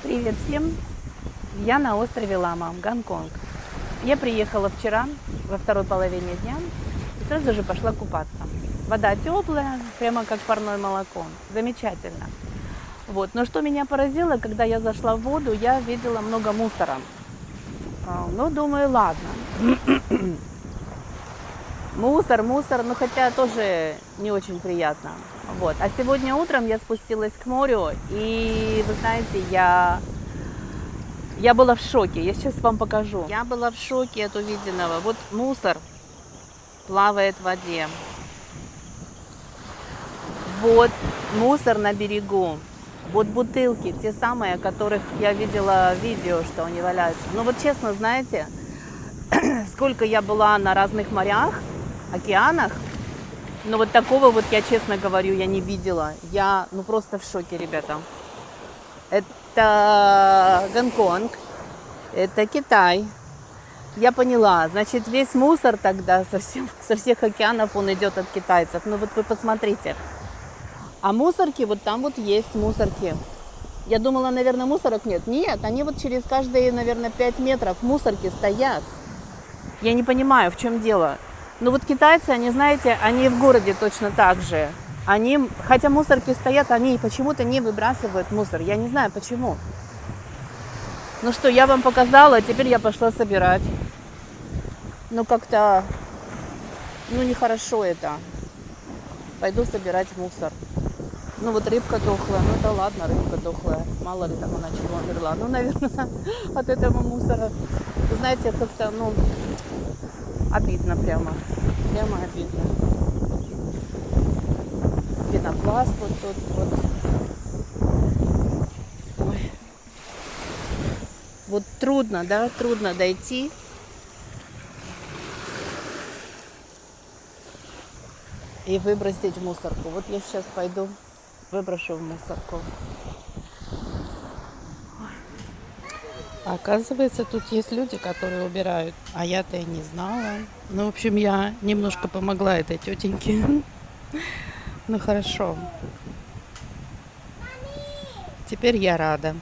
Привет всем! Я на острове Лама, Гонконг. Я приехала вчера во второй половине дня и сразу же пошла купаться. Вода теплая, прямо как парное молоко. Замечательно. Вот. Но что меня поразило, когда я зашла в воду, я видела много мусора. Ну, думаю, ладно. Мусор, ну хотя тоже не очень приятно. Вот. А сегодня утром я спустилась к морю, и вы знаете, я была в шоке. Я сейчас вам покажу. Я была в шоке от увиденного. Вот мусор плавает в воде. Вот мусор на берегу. Вот бутылки, те самые, которых я видела в видео, что они валяются. Но вот честно, знаете, сколько я была на разных морях, океанах, но вот такого вот, я честно говорю, я не видела. Я, ну, просто в шоке, ребята. Это Гонконг, это Китай. Я поняла, значит, весь мусор тогда со всех океанов он идет от китайцев. Ну вот вы посмотрите. А мусорки, вот там вот есть мусорки. Я думала, наверное, мусорок нет. Нет, они вот через каждые, наверное, 5 метров мусорки стоят. Я не понимаю, в чем дело. Но вот китайцы, они, знаете, они в городе точно так же. Они, хотя мусорки стоят, они почему-то не выбрасывают мусор. Я не знаю, почему. Ну что, я вам показала, теперь я пошла собирать. Ну как-то, ну нехорошо это. Пойду собирать мусор. Ну вот рыбка дохлая, ну да ладно, рыбка дохлая. Мало ли там она чего умерла. Ну, наверное, от этого мусора. Вы знаете, как-то, ну, обидно прямо. Прямо обидно. Пенопласт вот тут вот. Ой. Вот трудно, да, трудно дойти. И выбросить в мусорку. Вот я сейчас пойду выброшу в мусорку. Оказывается, тут есть люди, которые убирают, а я-то и не знала. Ну, в общем, я немножко помогла этой тетеньке. Ну, хорошо. Теперь я рада.